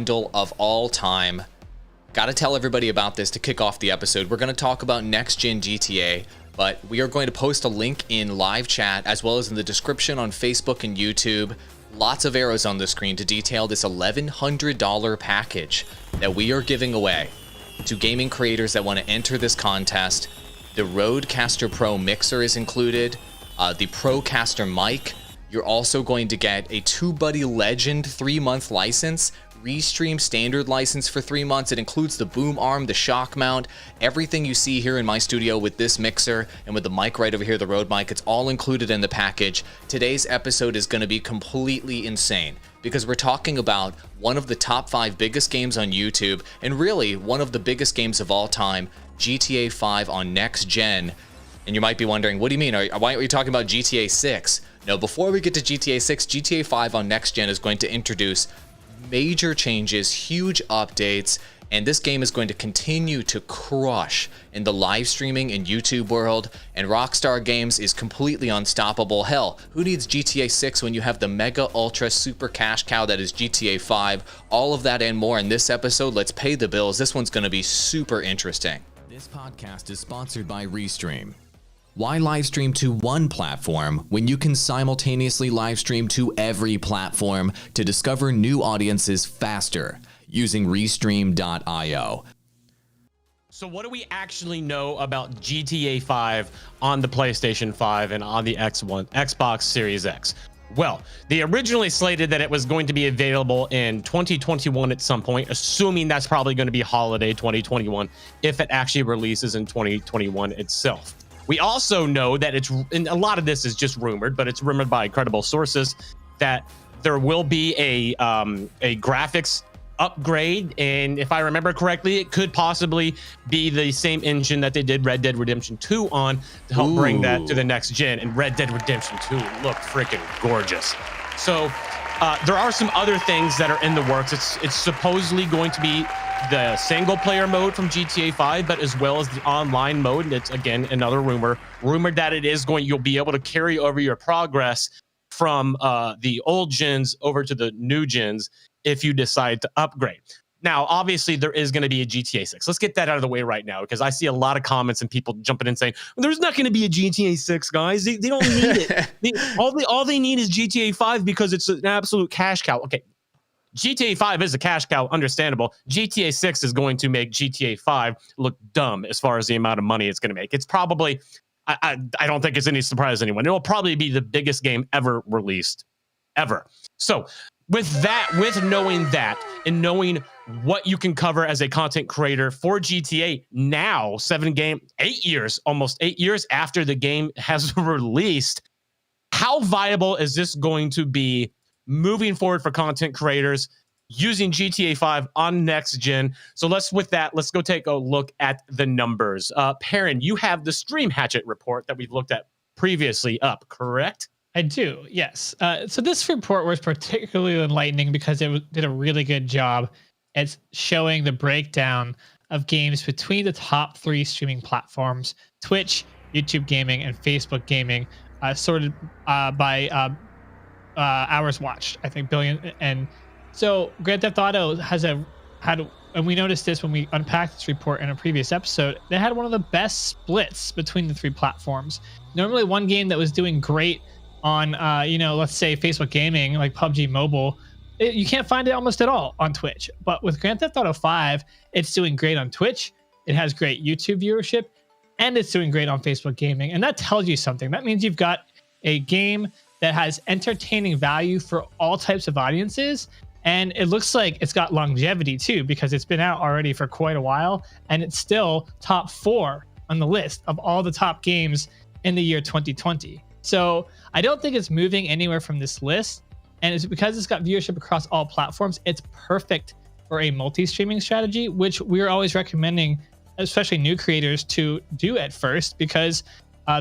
bundle of all time. Got to tell everybody about this to kick off the episode. We're going to talk about next-gen GTA, but we are going to post a link in live chat as well as in the description on Facebook and YouTube. Lots of arrows on the screen to detail this $1,100 package that we are giving away to gaming creators that want to enter this contest. The Rodecaster Pro mixer is included, the Procaster mic. You're also going to get a TubeBuddy Legend 3-month license, Restream standard license for 3 months. It includes the boom arm, the shock mount, everything you see here in my studio with this mixer and with the mic right over here, the Rode mic. It's all included in the package. Today's episode is going to be completely insane because we're talking about one of the top 5 biggest games on YouTube and really one of the biggest games of all time, GTA 5 on next gen. And you might be wondering, what do you mean? Why are we talking about GTA 6? No, before we get to GTA 6, GTA 5 on next gen is going to introduce major changes, huge updates, and this game is going to continue to crush in the live streaming and YouTube world, and Rockstar Games is completely unstoppable. Hell, who needs GTA 6 when you have the mega ultra super cash cow that is GTA 5? All of that and more in this episode. Let's pay the bills. This one's going to be super interesting. This podcast is sponsored by Restream. Why live stream to one platform when you can simultaneously live stream to every platform to discover new audiences faster using Restream.io? So what do we actually know about GTA 5 on the PlayStation 5 and on the Xbox Series X? Well, they originally slated that it was going to be available in 2021 at some point, assuming that's probably going to be holiday 2021 if it actually releases in 2021 itself. We also know that and a lot of this is just rumored, but it's rumored by credible sources that there will be a graphics upgrade, and if I remember correctly, it could possibly be the same engine that they did Red Dead Redemption 2 on to help bring that to the next gen. And Red Dead Redemption 2 looked freaking gorgeous. So there are some other things that are in the works. It's supposedly going to be the single player mode from GTA 5, but as well as the online mode. And it's again another rumored that you'll be able to carry over your progress from the old gens over to the new gens if you decide to upgrade. Now, obviously, there is going to be a GTA 6. Let's get that out of the way right now, because I see a lot of comments and people jumping in saying, well, there's not going to be a GTA 6, guys. They don't need it. All they need is GTA 5 because it's an absolute cash cow. Okay, GTA 5 is a cash cow, understandable. GTA 6 is going to make GTA 5 look dumb as far as the amount of money it's going to make. It's probably, I don't think it's any surprise to anyone. It will probably be the biggest game ever released, ever. So with knowing that and knowing what you can cover as a content creator for GTA now, almost 8 years after the game has released, how viable is this going to be moving forward for content creators using GTA 5 on next gen? So let's go take a look at the numbers. Perrin, you have the Stream Hatchet report that we've looked at previously up, correct? I do, yes. So this report was particularly enlightening because it did a really good job at showing the breakdown of games between the top 3 streaming platforms: Twitch, YouTube Gaming, and Facebook Gaming, sorted by hours watched, I think, billion. And so Grand Theft Auto and we noticed this when we unpacked this report in a previous episode, they had one of the best splits between the 3 platforms. Normally one game that was doing great on, let's say Facebook Gaming, like PUBG Mobile, you can't find it almost at all on Twitch. But with Grand Theft Auto 5, it's doing great on Twitch. It has great YouTube viewership, and it's doing great on Facebook Gaming. And that tells you something. That means you've got a game that has entertaining value for all types of audiences. And it looks like it's got longevity too, because it's been out already for quite a while, and it's still top 4 on the list of all the top games in the year 2020. So I don't think it's moving anywhere from this list. And it's because it's got viewership across all platforms. It's perfect for a multi-streaming strategy, which we're always recommending, especially new creators, to do at first, because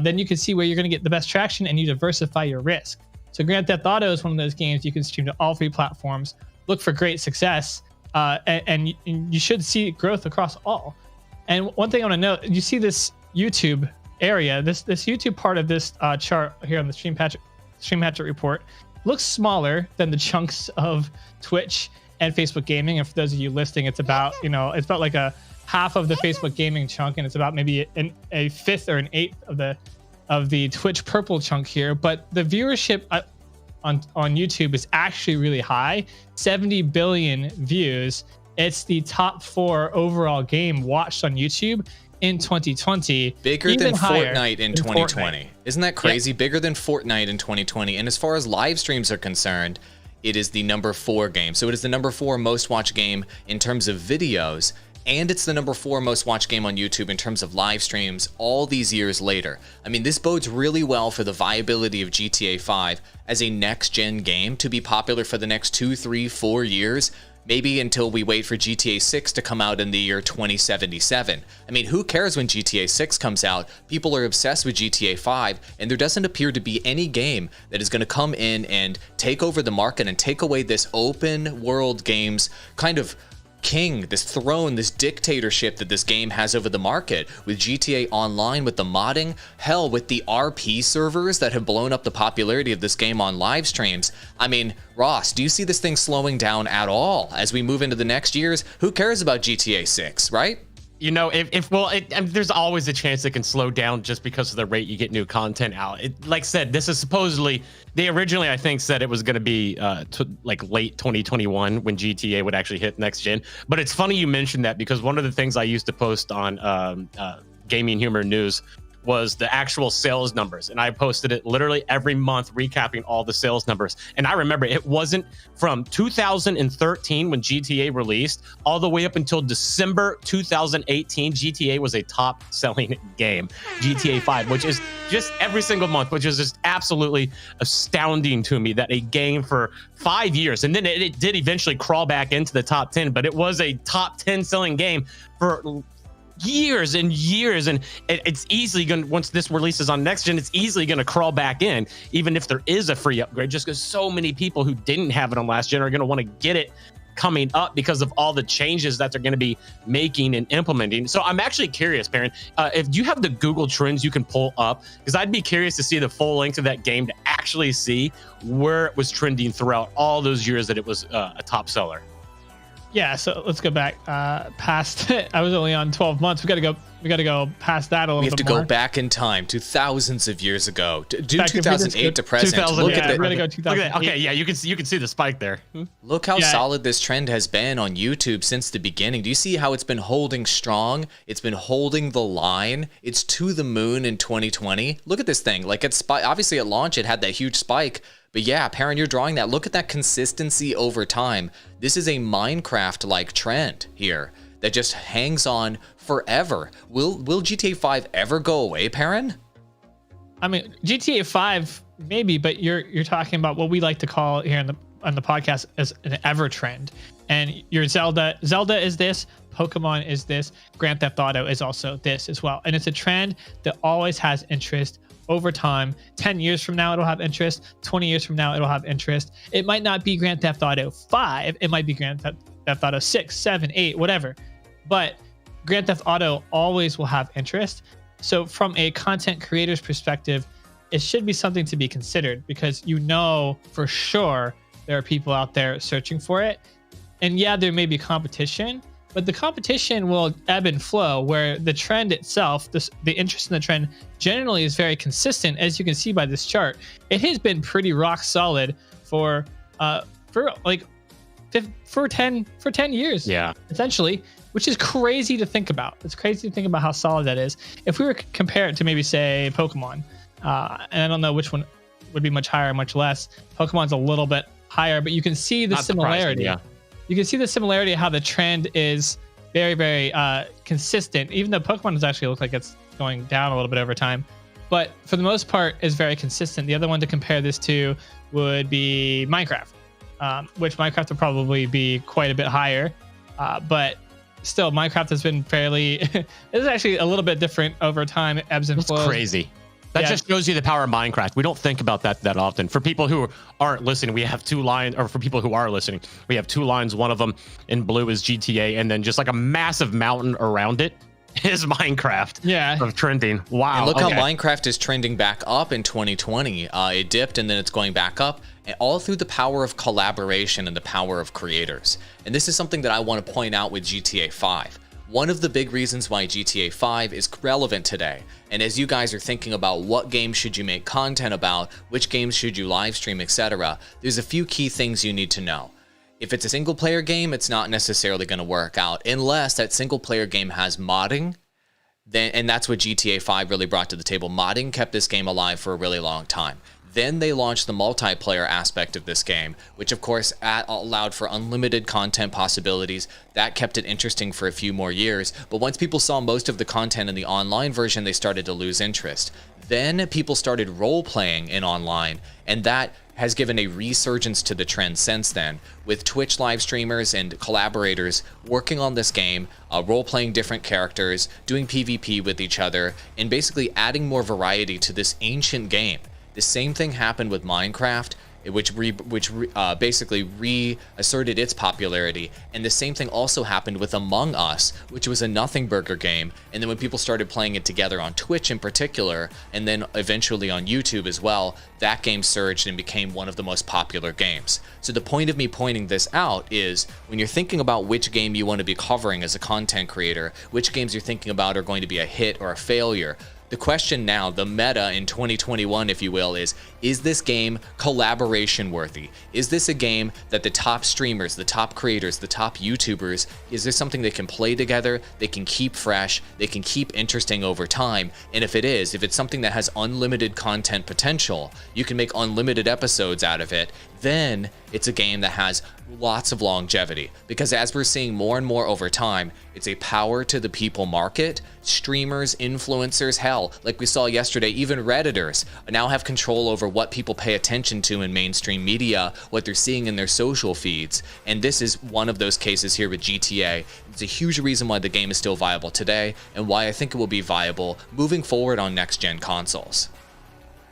then you can see where you're going to get the best traction and you diversify your risk. So Grand Theft Auto is one of those games you can stream to all 3 platforms, look for great success, and you should see growth across all. And one thing I want to note, you see this YouTube area, this YouTube part of this chart here on the Stream Hatchet report looks smaller than the chunks of Twitch and Facebook Gaming. And for those of you listening, it's about like a half of the Facebook Gaming chunk, and it's about maybe a fifth or an eighth of the Twitch purple chunk here. But the viewership on YouTube is actually really high, 70 billion views. It's the top 4 overall game watched on YouTube in 2020. Bigger than Fortnite in 2020. Fortnite. Isn't that crazy? Yep. Bigger than Fortnite in 2020. And as far as live streams are concerned, it is the number 4 game. So it is the number 4 most watched game in terms of videos. And it's the number 4 most watched game on YouTube in terms of live streams all these years later. I mean, this bodes really well for the viability of GTA 5 as a next-gen game to be popular for the next 2, 3, 4 years, maybe until we wait for GTA 6 to come out in the year 2077. I mean, who cares when GTA 6 comes out? People are obsessed with GTA 5, and there doesn't appear to be any game that is going to come in and take over the market and take away this open world games kind of king, this throne, this dictatorship that this game has over the market with GTA Online, with the modding, hell, with the RP servers that have blown up the popularity of this game on live streams. I mean, Ross, do you see this thing slowing down at all as we move into the next years? Who cares about GTA 6, right? You know, there's always a chance it can slow down just because of the rate you get new content out. Like I said, this is supposedly, they originally, I think, said it was going to be like late 2021 when GTA would actually hit next gen. But it's funny you mentioned that, because one of the things I used to post on Gaming Humor News was the actual sales numbers, and I posted it literally every month recapping all the sales numbers. And I remember it wasn't from 2013 when GTA released all the way up until December 2018. GTA was a top selling game, GTA 5, which is just every single month, which is just absolutely astounding to me that a game for 5 years, and then it did eventually crawl back into the top 10, but it was a top 10 selling game for years and years, and it's easily going to, once this releases on next gen, it's easily going to crawl back in, even if there is a free upgrade, just because so many people who didn't have it on last gen are going to want to get it coming up because of all the changes that they're going to be making and implementing. So I'm actually curious, Perrin, if you have the Google Trends you can pull up, because I'd be curious to see the full length of that game to actually see where it was trending throughout all those years that it was a top seller. Yeah, so let's go back past. I was only on 12 months. We got to go past that a little bit more. We have to go back in time to thousands of years ago. Do 2008 to present. 2000, look yeah, at the, we're gonna go 2008. Okay, yeah, you can see the spike there. Look how solid this trend has been on YouTube since the beginning. Do you see how it's been holding strong? It's been holding the line. It's to the moon in 2020. Look at this thing. Like, it's obviously at launch it had that huge spike. But yeah, Perrin, you're drawing that. Look at that consistency over time. This is a Minecraft-like trend here that just hangs on forever. Will GTA 5 ever go away, Perrin? I mean, GTA 5 maybe, but you're talking about what we like to call here on the podcast as an ever trend. And your Zelda is this, Pokemon is this, Grand Theft Auto is also this as well. And it's a trend that always has interest over time. 10 years from now, it'll have interest. 20 years from now, it'll have interest. It might not be Grand Theft Auto 5. It might be Grand Theft Auto 6, 7, 8, whatever. But Grand Theft Auto always will have interest. So from a content creator's perspective, it should be something to be considered, because you know for sure there are people out there searching for it. And yeah, there may be competition, but the competition will ebb and flow, where the trend itself, the interest in the trend generally is very consistent, as you can see by this chart. It has been pretty rock solid for 10 years, yeah, essentially, which is crazy to think about. It's crazy to think about how solid that is. If we were to compare it to maybe say Pokemon, and I don't know which one would be much higher or much less. Pokemon's a little bit higher, but you can see the similarity. Yeah. You can see the similarity of how the trend is very, very consistent, even though Pokemon does actually look like it's going down a little bit over time. But for the most part, is very consistent. The other one to compare this to would be Minecraft, which Minecraft would probably be quite a bit higher. But still, Minecraft has been fairly... It's actually a little bit different over time. It ebbs and flows. It's crazy. That just shows you the power of Minecraft. We don't think about that often. For people who aren't listening, we have 2 lines, or for people who are listening, we have 2 lines. One of them in blue is GTA, and then just like a massive mountain around it is Minecraft. Yeah. Of trending. Wow. And look how Minecraft is trending back up in 2020. It dipped and then it's going back up. and all through the power of collaboration and the power of creators. And this is something that I want to point out with GTA 5. One of the big reasons why GTA 5 is relevant today, and as you guys are thinking about what games should you make content about, which games should you live stream, etc., there's a few key things you need to know. If it's a single player game, it's not necessarily going to work out unless that single player game has modding. And that's what GTA 5 really brought to the table. Modding kept this game alive for a really long time. Then they launched the multiplayer aspect of this game, which of course allowed for unlimited content possibilities. That kept it interesting for a few more years. But once people saw most of the content in the online version, they started to lose interest. Then people started role-playing in online, and that has given a resurgence to the trend since then, with Twitch live streamers and collaborators working on this game, role-playing different characters, doing PvP with each other, and basically adding more variety to this ancient game. The same thing happened with Minecraft, which basically reasserted its popularity, and the same thing also happened with Among Us, which was a nothing burger game. And then when people started playing it together on Twitch in particular, and then eventually on YouTube as well, that game surged and became one of the most popular games. So the point of me pointing this out is when you're thinking about which game you want to be covering as a content creator, which games you're thinking about are going to be a hit or a failure, the question now, the meta in 2021, if you will, is this game collaboration worthy? Is this a game that the top streamers, the top creators, the top YouTubers, is this something they can play together, they can keep fresh, they can keep interesting over time? And if it is, if it's something that has unlimited content potential, you can make unlimited episodes out of it, then it's a game that has lots of longevity. Because as we're seeing more and more over time, it's a power to the people market. Streamers, influencers, hell, like we saw yesterday, even Redditors now have control over what people pay attention to in mainstream media, what they're seeing in their social feeds. And this is one of those cases here with GTA. It's a huge reason why the game is still viable today, and why I think it will be viable moving forward on next-gen consoles.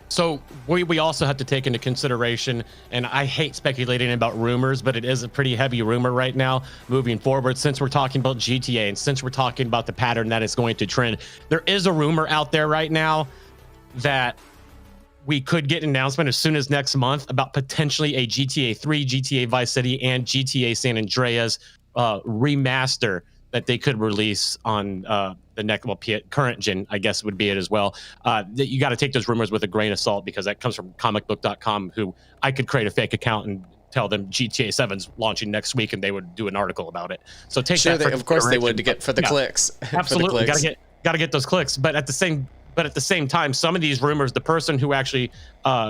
So we also have to take into consideration, and I hate speculating about rumors, but it is a pretty heavy rumor right now moving forward. Since we're talking about GTA and since we're talking about the pattern that is going to trend, there is a rumor out there right now that we could get an announcement as soon as next month about potentially a GTA 3, GTA Vice City, and GTA San Andreas remaster that they could release on the next, well, current gen, I guess would be it as well. You got to take those rumors with a grain of salt, because that comes from comicbook.com, who I could create a fake account and tell them GTA 7's launching next week, and they would do an article about it. So take that. Of course they would, to get for the clicks. Absolutely, got to get those clicks. But at the same time, some of these rumors, the person who actually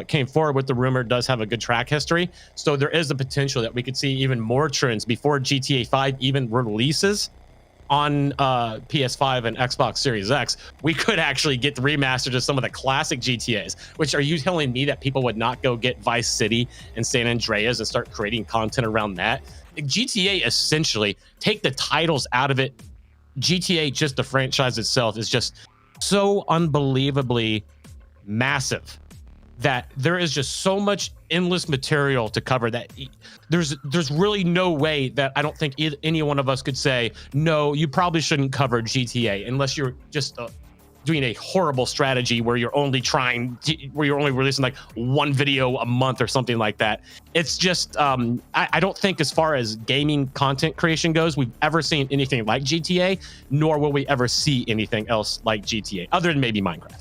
came forward with the rumor does have a good track history. So there is a potential that we could see even more trends before GTA 5 even releases on PS5 and Xbox Series X. We could actually get the remasters of some of the classic GTAs. Which, are you telling me that people would not go get Vice City and San Andreas and start creating content around that? GTA, essentially, take the titles out of it. GTA, just the franchise itself, is just so unbelievably massive that there is just so much endless material to cover that there's really no way that I don't think any one of us could say, no, you probably shouldn't cover GTA unless you're just doing a horrible strategy where you're only releasing like one video a month or something like that. It's just, I don't think, as far as gaming content creation goes, we've ever seen anything like GTA, nor will we ever see anything else like GTA, other than maybe Minecraft.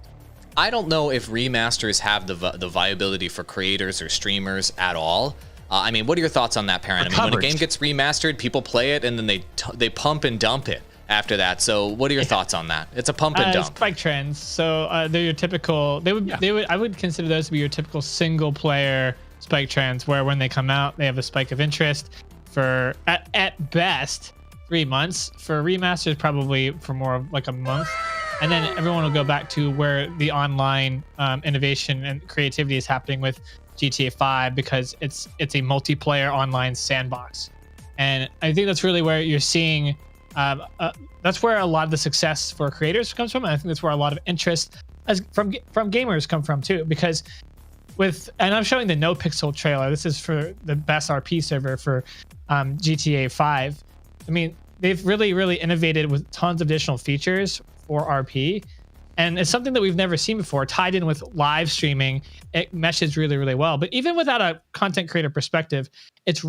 I don't know if remasters have the viability for creators or streamers at all. I mean, what are your thoughts on that, Perrin? I mean, when a game gets remastered, people play it and then they pump and dump it after that. So what are your thoughts on that? It's a pump and dump. Spike trends. So they're your typical. I would consider those to be your typical single player spike trends, where when they come out, they have a spike of interest for at best 3 months. For remasters, probably for more of like a month. And then everyone will go back to where the online innovation and creativity is happening with GTA 5, because it's a multiplayer online sandbox. And I think that's really where you're seeing, that's where a lot of the success for creators comes from. And I think that's where a lot of interest from gamers come from too, because and I'm showing the No Pixel trailer. This is for the best RP server for GTA 5. I mean, they've really, really innovated with tons of additional features for RP, And it's something that we've never seen before, tied in with live streaming. It meshes really, really well. But even without a content creator perspective, it's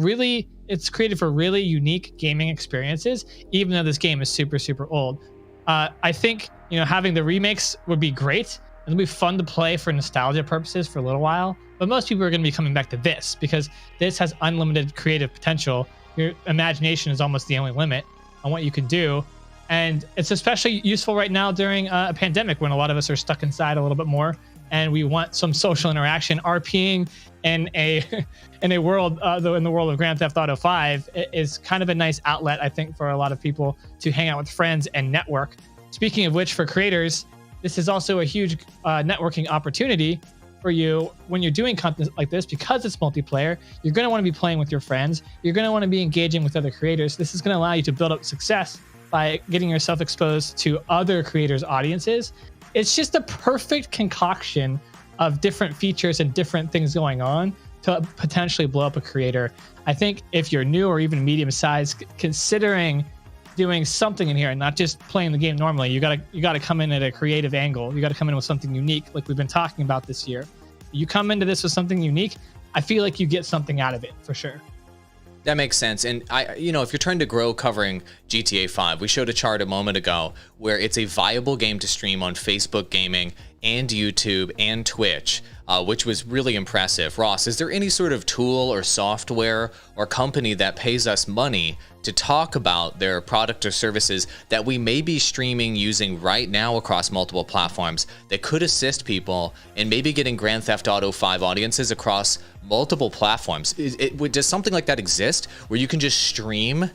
created for really unique gaming experiences, even though this game is super, super old. I think, having the remakes would be great. It'll be fun to play for nostalgia purposes for a little while. But most people are going to be coming back to this because this has unlimited creative potential. Your imagination is almost the only limit on what you can do. And it's especially useful right now during a pandemic when a lot of us are stuck inside a little bit more and we want some social interaction. RPing in a world, in the world of Grand Theft Auto 5 is kind of a nice outlet, I think, for a lot of people to hang out with friends and network. Speaking of which, for creators, this is also a huge networking opportunity for you when you're doing content like this. Because it's multiplayer, you're going to want to be playing with your friends. You're going to want to be engaging with other creators. This is going to allow you to build up success by getting yourself exposed to other creators' audiences. It's just a perfect concoction of different features and different things going on to potentially blow up a creator. I think if you're new or even medium-sized, considering doing something in here and not just playing the game normally, you gotta come in at a creative angle. You gotta come in with something unique, like we've been talking about this year. You come into this with something unique, I feel like you get something out of it for sure. That makes sense. And if you're trying to grow covering GTA 5, we showed a chart a moment ago where it's a viable game to stream on Facebook Gaming and YouTube and Twitch, which was really impressive. Ross, is there any sort of tool or software or company that pays us money to talk about their product or services that we may be streaming using right now across multiple platforms that could assist people in maybe getting Grand Theft Auto 5 audiences across multiple platforms? Does something like that exist where you can just stream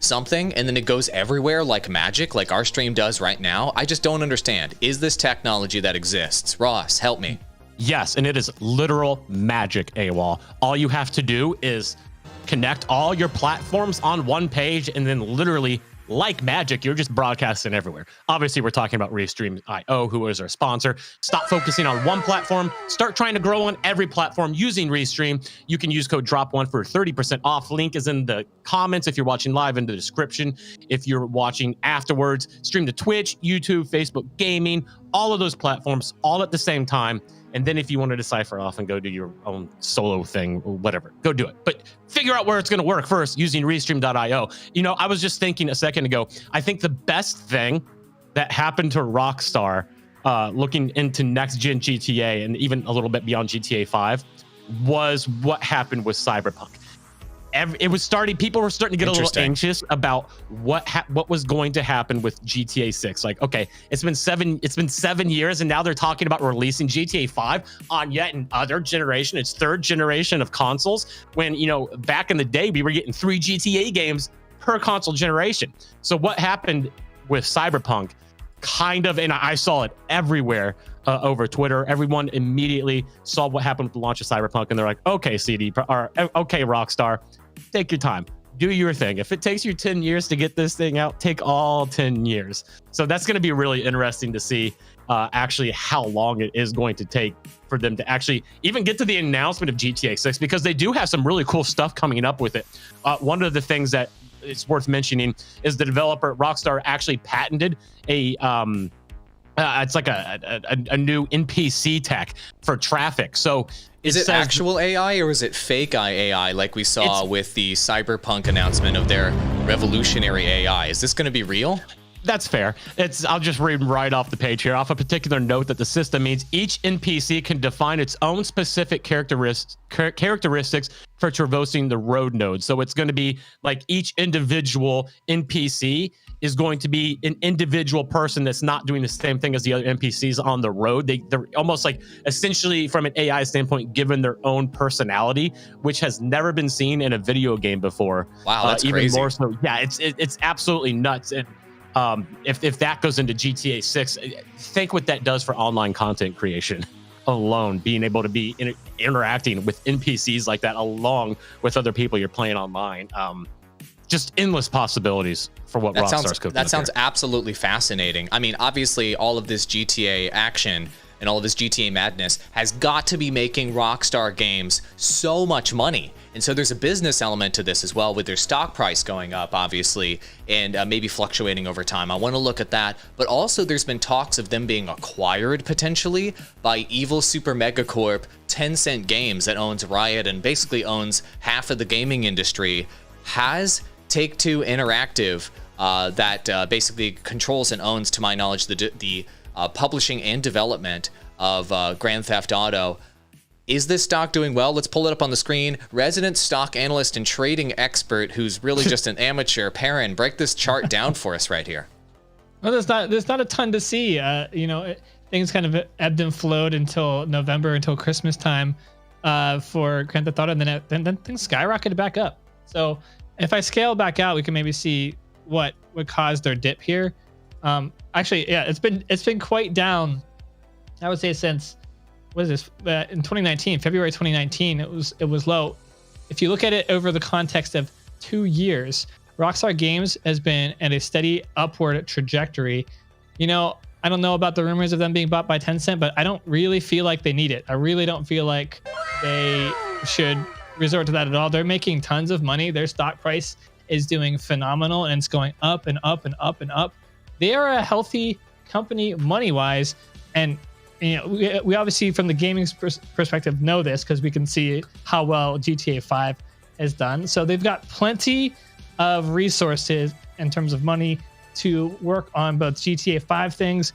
something and then it goes everywhere like magic, like our stream does right now? I just don't understand. Is this technology that exists? Ross, help me. Yes, and it is literal magic, AWOL. All you have to do is connect all your platforms on one page, and then literally, like magic, you're just broadcasting everywhere. Obviously, we're talking about Restream.io, who is our sponsor. Stop focusing on one platform. Start trying to grow on every platform using Restream. You can use code DROP1 for 30% off. Link is in the comments if you're watching live, in the description if you're watching afterwards. Stream to Twitch, YouTube, Facebook Gaming, all of those platforms, all at the same time. And then if you want to decipher off and go do your own solo thing or whatever, go do it. But figure out where it's going to work first using Restream.io. I was just thinking a second ago, I think the best thing that happened to Rockstar looking into next-gen GTA and even a little bit beyond GTA 5 was what happened with Cyberpunk. People were starting to get a little anxious about what was going to happen with GTA 6. Like, okay, it's been 7 years, and now they're talking about releasing GTA 5 on yet another generation. It's third generation of consoles, when back in the day we were getting 3 GTA games per console generation. So what happened with Cyberpunk, and I saw it everywhere over Twitter. Everyone immediately saw what happened with the launch of Cyberpunk, and they're like, okay, okay, Rockstar, take your time, do your thing. If it takes you 10 years to get this thing out, take all 10 years. So that's going to be really interesting to see actually how long it is going to take for them to actually even get to the announcement of GTA 6, because they do have some really cool stuff coming up with it. One of the things that it's worth mentioning is the developer Rockstar actually patented it's like a new NPC tech for traffic. So is it actual AI or is it fake AI like we saw with the Cyberpunk announcement of their revolutionary AI? Is this going to be real? That's fair. I'll just read right off the page here. Off a particular note that the system means each NPC can define its own specific characteristics for traversing the road node. So it's going to be like each individual NPC is going to be an individual person that's not doing the same thing as the other NPCs on the road. They're almost like essentially from an AI standpoint given their own personality, which has never been seen in a video game before. Wow, that's even crazy. More so, yeah, it's absolutely nuts. And if that goes into GTA 6, think what that does for online content creation alone, being able to be interacting with NPCs like that along with other people you're playing online. Just endless possibilities for what Rockstar's cooking. That sounds absolutely fascinating. I mean, obviously, all of this GTA action and all of this GTA madness has got to be making Rockstar Games so much money. And so there's a business element to this as well, with their stock price going up, obviously, and maybe fluctuating over time. I want to look at that. But also there's been talks of them being acquired potentially by evil super mega corp Tencent Games that owns Riot and basically owns half of the gaming industry. Has Take-Two Interactive that basically controls and owns, to my knowledge, the publishing and development of Grand Theft Auto. Is this stock doing well? Let's pull it up on the screen. Resident stock analyst and trading expert, who's really just an amateur. Perrin, break this chart down for us right here. Well, there's not a ton to see. Things kind of ebbed and flowed until November, until Christmas time for Grand Theft Auto, and then things skyrocketed back up. So if I scale back out, we can maybe see what caused their dip here. Actually, yeah, it's been quite down. I would say since, what is this? In 2019, February 2019, it was low. If you look at it over the context of 2 years, Rockstar Games has been at a steady upward trajectory. I don't know about the rumors of them being bought by Tencent, but I don't really feel like they need it. I really don't feel like they should resort to that at all. They're making tons of money. Their stock price is doing phenomenal, and it's going up and up and up and up. They are a healthy company money-wise, and we obviously from the gaming perspective know this because we can see how well GTA 5 has done. So they've got plenty of resources in terms of money to work on both GTA 5 things,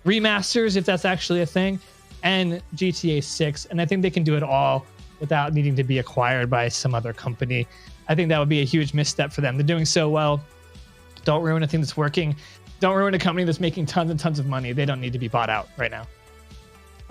remasters, if that's actually a thing, and GTA 6. And I think they can do it all without needing to be acquired by some other company. I think that would be a huge misstep for them. They're doing so well. Don't ruin a thing that's working. Don't ruin a company that's making tons and tons of money. They don't need to be bought out right now.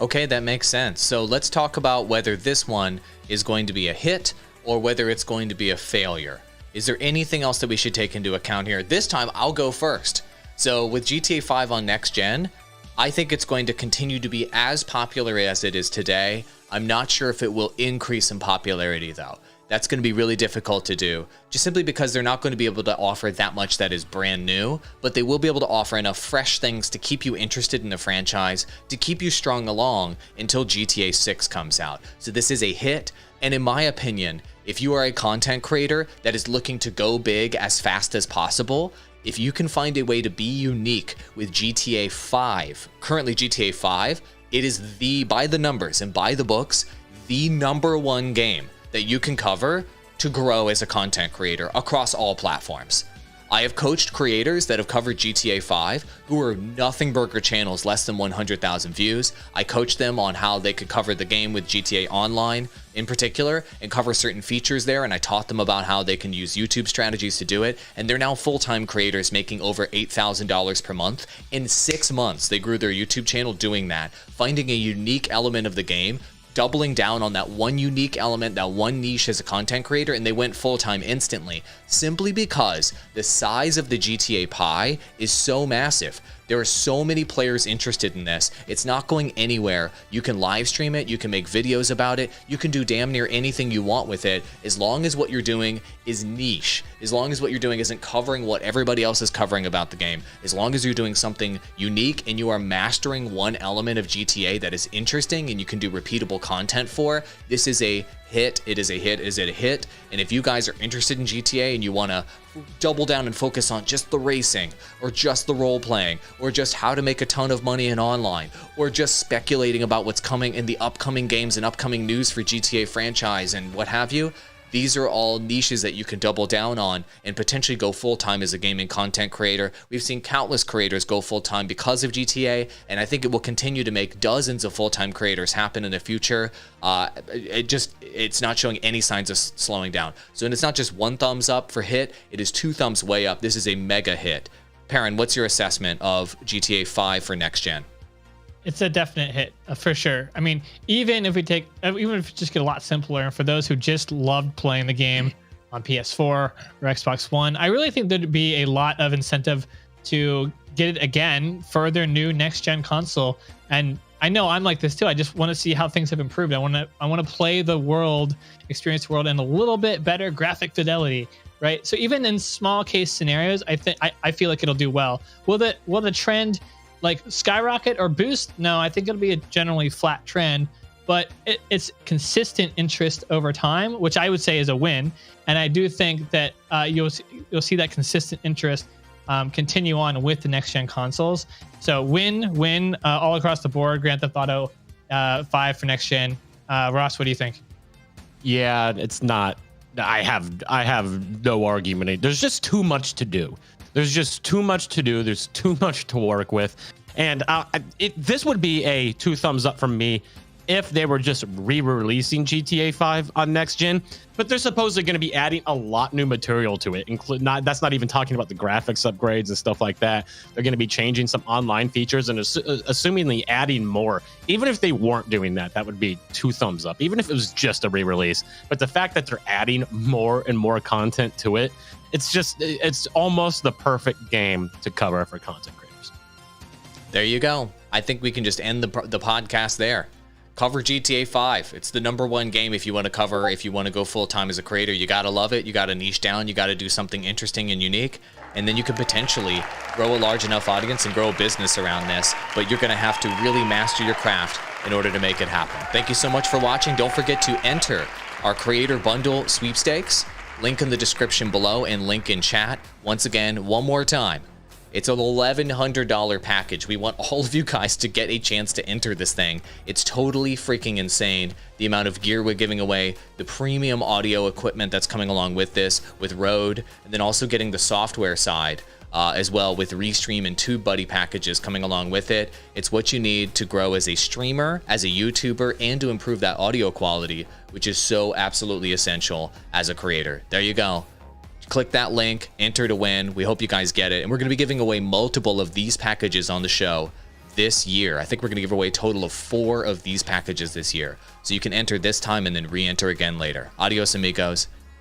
Okay, that makes sense. So let's talk about whether this one is going to be a hit or whether it's going to be a failure. Is there anything else that we should take into account here? This time, I'll go first. So with GTA 5 on next gen, I think it's going to continue to be as popular as it is today. I'm not sure if it will increase in popularity, though. That's going to be really difficult to do, just simply because they're not going to be able to offer that much that is brand new, but they will be able to offer enough fresh things to keep you interested in the franchise, to keep you strung along until GTA 6 comes out. So this is a hit, and in my opinion, if you are a content creator that is looking to go big as fast as possible, if you can find a way to be unique with GTA 5, currently GTA 5, it is by the numbers and by the books, the #1 game that you can cover to grow as a content creator across all platforms. I have coached creators that have covered GTA 5 who are nothing burger channels, less than 100,000 views. I coached them on how they could cover the game with GTA Online in particular and cover certain features there, and I taught them about how they can use YouTube strategies to do it, and they're now full-time creators making over $8,000 per month. In 6 months, they grew their YouTube channel doing that, finding a unique element of the game, doubling down on that one unique element, that one niche as a content creator, and they went full-time instantly, simply because the size of the GTA pie is so massive. There are so many players interested in this. It's not going anywhere. You can live stream it, you can make videos about it, you can do damn near anything you want with it, as long as what you're doing is niche, as long as what you're doing isn't covering what everybody else is covering about the game, as long as you're doing something unique and you are mastering one element of GTA that is interesting and you can do repeatable content for, this is a hit. It is a hit. Is it a hit? And if you guys are interested in GTA and you want to double down and focus on just the racing or just the role playing or just how to make a ton of money in online or just speculating about what's coming in the upcoming games and upcoming news for GTA franchise and what have you, these are all niches that you can double down on and potentially go full-time as a gaming content creator. We've seen countless creators go full-time because of GTA, and I think it will continue to make dozens of full-time creators happen in the future. It's not showing any signs of slowing down. So it's not just 1 thumbs up for hit, it is 2 thumbs way up. This is a mega hit. Perrin, what's your assessment of GTA 5 for next gen? It's a definite hit for sure. I mean, even if we just get a lot simpler, and for those who just loved playing the game on PS4 or Xbox One, I really think there'd be a lot of incentive to get it again for their new next gen console. And I know I'm like this too. I just want to see how things have improved. I want to play the world, experience the world in a little bit better graphic fidelity, right? So even in small case scenarios, I feel like it'll do well. Will the trend like skyrocket or boost. No, I think it'll be a generally flat trend, but it's consistent interest over time, which I would say is a win. And I do think that you'll see that consistent interest continue on with the next gen consoles. So win all across the board. Grand Theft Auto 5 for next gen. Ross, what do you think? Yeah, it's not. I have no argument. There's just too much to do. There's too much to work with, and this would be a 2 thumbs up from me if they were just re-releasing GTA 5 on next gen. But they're supposedly going to be adding a lot new material to it. That's not even talking about the graphics upgrades and stuff like that. They're going to be changing some online features and assumingly adding more. Even if they weren't doing that, that would be 2 thumbs up. Even if it was just a re-release. But the fact that they're adding more and more content to it, it's almost the perfect game to cover for content creators. There you go. I think we can just end the podcast there. Cover GTA 5. It's the #1 game if you want to cover, if you want to go full-time as a creator. You got to love it. You got to niche down. You got to do something interesting and unique. And then you can potentially grow a large enough audience and grow a business around this. But you're going to have to really master your craft in order to make it happen. Thank you so much for watching. Don't forget to enter our Creator Bundle sweepstakes. Link in the description below and link in chat. Once again, one more time. It's an $1,100 package. We want all of you guys to get a chance to enter this thing. It's totally freaking insane. The amount of gear we're giving away, the premium audio equipment that's coming along with this, with Rode, and then also getting the software side as well with Restream and TubeBuddy packages coming along with it. It's what you need to grow as a streamer, as a YouTuber, and to improve that audio quality, which is so absolutely essential as a creator. There you go. Click that link, enter to win. We hope you guys get it. And we're going to be giving away multiple of these packages on the show this year. I think we're going to give away a total of 4 of these packages this year. So you can enter this time and then re-enter again later. Adios, amigos.